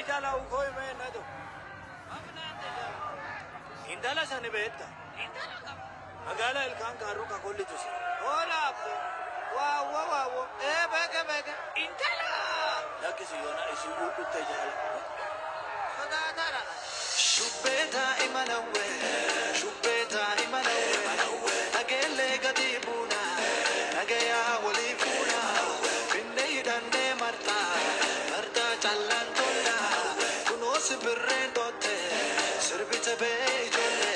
jala ukoi me nado. Indala sani betta. Magala el kan karu ka kolli tusi. Hola abbo. Wow. Beke. Indala. Lakisi yona isi utte jala. Sada tara. Shubeta imanawe. Agele gadibuna. Agaya walifuna. Finne idane marta. Marta chalantona. Kunos birrendote. Sirbite bejole.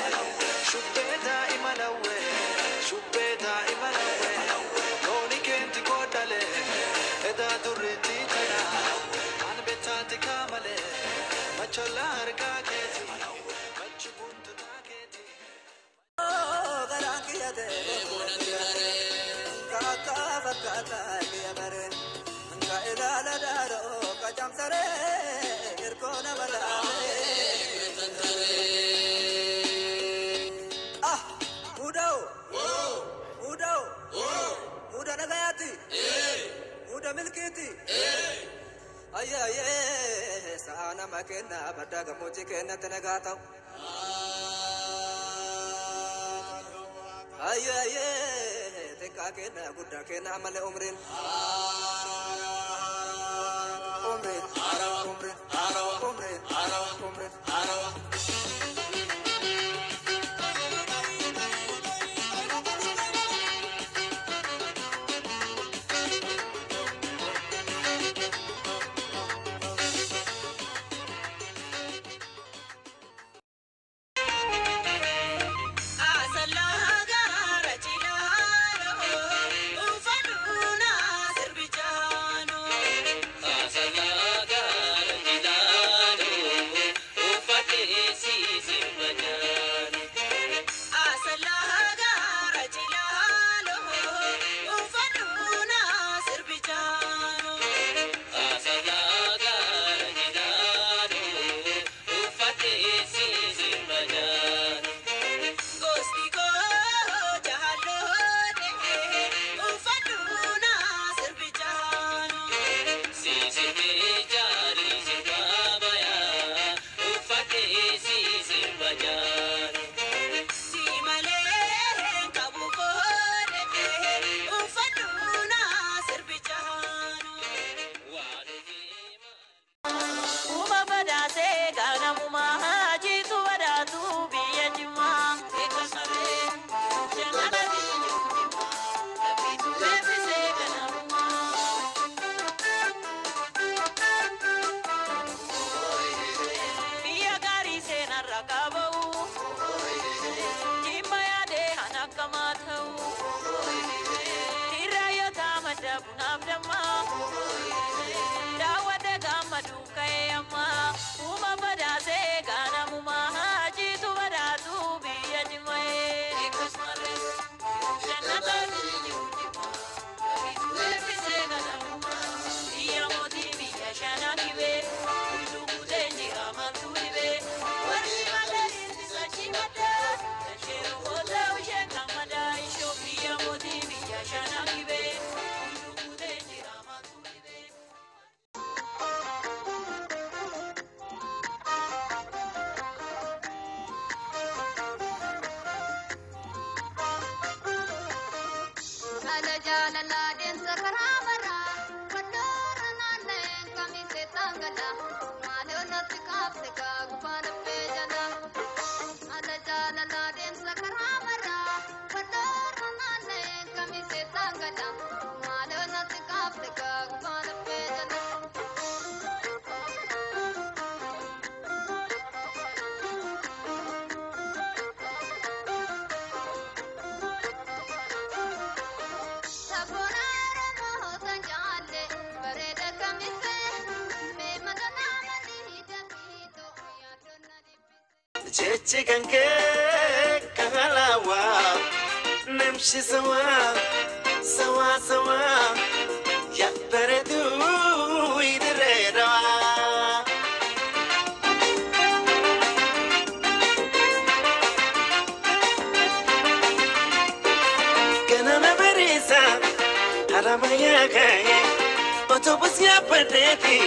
Shubeta imanawe. Noni kenti kodale. Eda duriti tana. Anbetati kamale. Machola harka keti. Machubuntu taketi. Garankiyate. Kaka vakata liyamare. Nga ilala daro kachamsare. Irkona balale. Muda nagayati. Muda milkiti. Aye. Sana makena badaga moji kena tenagata. Aye. Teka kena guda kena male umrin. Umrin. Chicken cake, kahalawa, nimshi sawa, ya peredu idirera. Kanana berisa, haramaya kaya, otobus ya pedeti,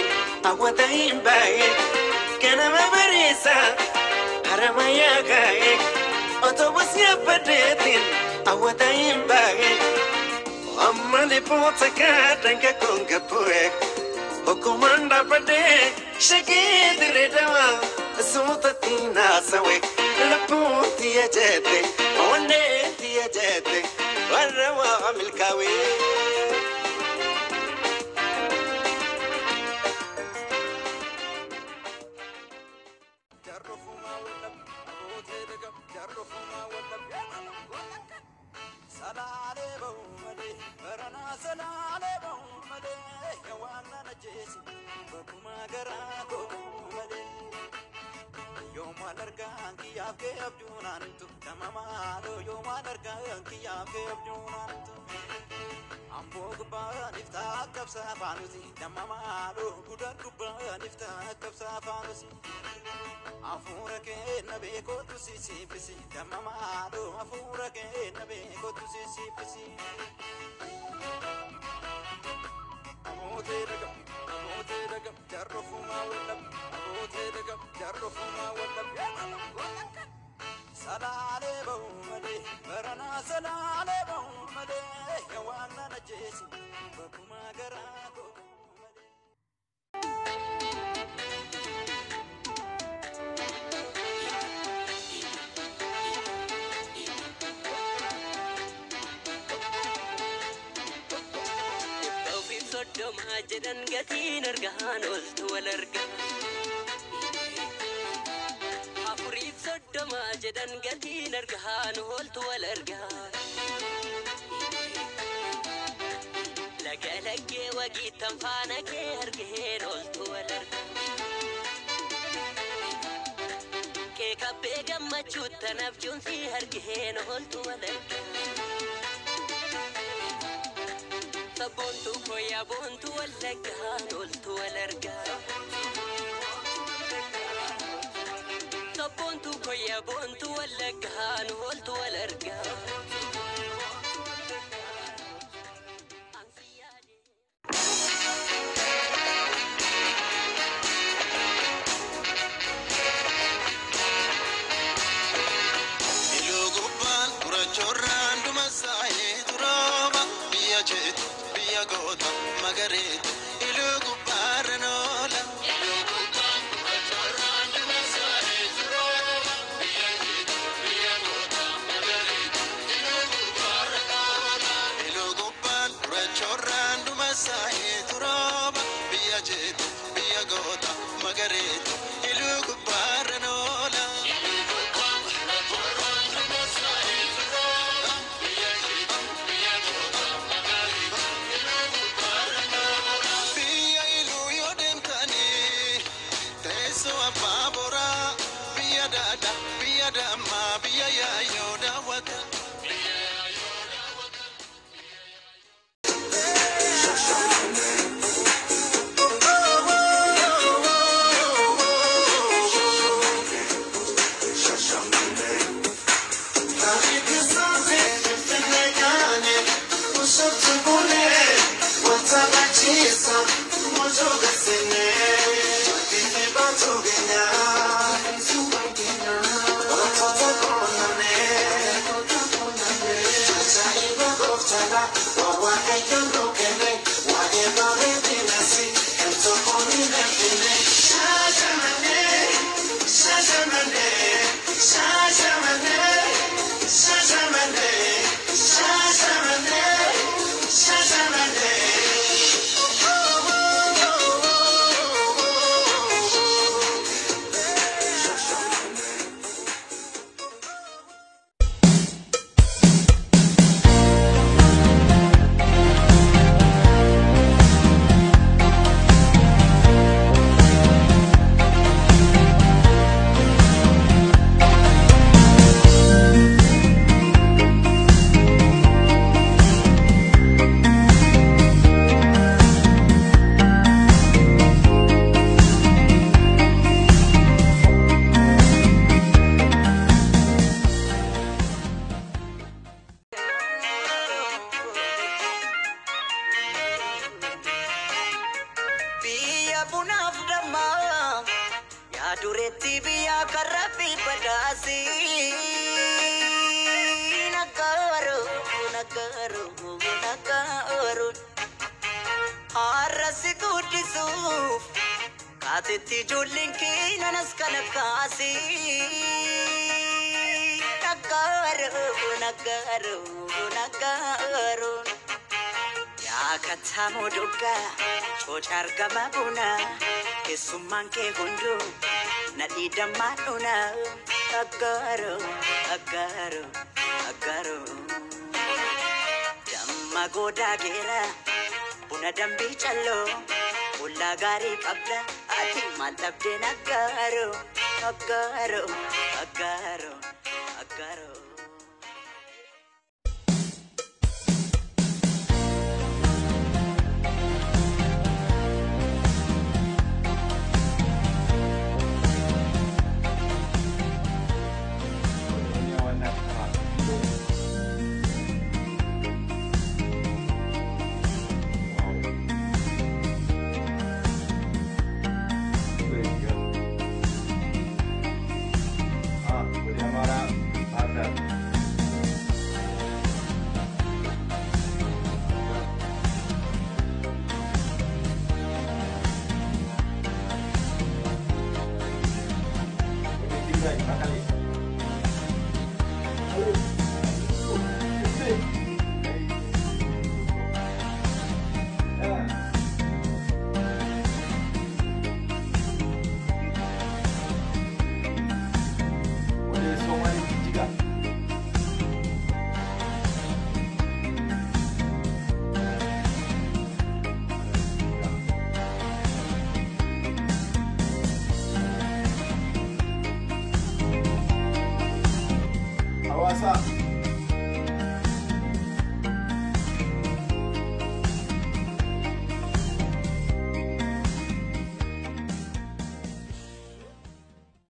awwatahin baay'ee ganama bariisa Oromiyaa gaa'ee otobus yaabbadeetiin awwatahin baay'ee amma lipoota kaadanga konga bu'ee okumanda badee shakee diree dawaa suuta tiinaa sawee lappuutti ajeete onneetti ajeete warra waa milkaawee. Afura ke nabe ko tu si pisi damama do afura ke nabe ko tu si pisi amote daga jarro fuma wala amote daga jarro fuma wala salale bo male barana salale bo male yawana najesi bakuma garako Doma jedhan gatiin argaan ooltu wal argaa afuriif soddoma jedhan gatiin argaan ooltu wal argaa laga laggee wagiittan faana kee argeen ooltu wal argaa kee kabbee gammachuuttan abjuunsi argeen ooltu wal argaa Sabontu koya bontu walaga noltu walarga Sabontu koya bontu walaga noltu walarga Iluguban kurachorran dumasaye turoma biyya jeetu biyya goota magareetu iluguban ranola iluguban kurachorran dumasaye turoma biyya jeetu biyya goota magareetu iluguban ranola iluguban kurachorran dumasaye turoma biyya jeetu biyya goota magareetu iluguban ranola Adureti biyya karrafi badasi nagaru harasi gudisuf kateti jolinki nanas kanakasi nagaru ya katamu duga chochar gamabuna kesumman ke gundu nadida maduna agaru damma goda gera buna dambi challo ulla gari qabla ati malabde nagaru Awasa.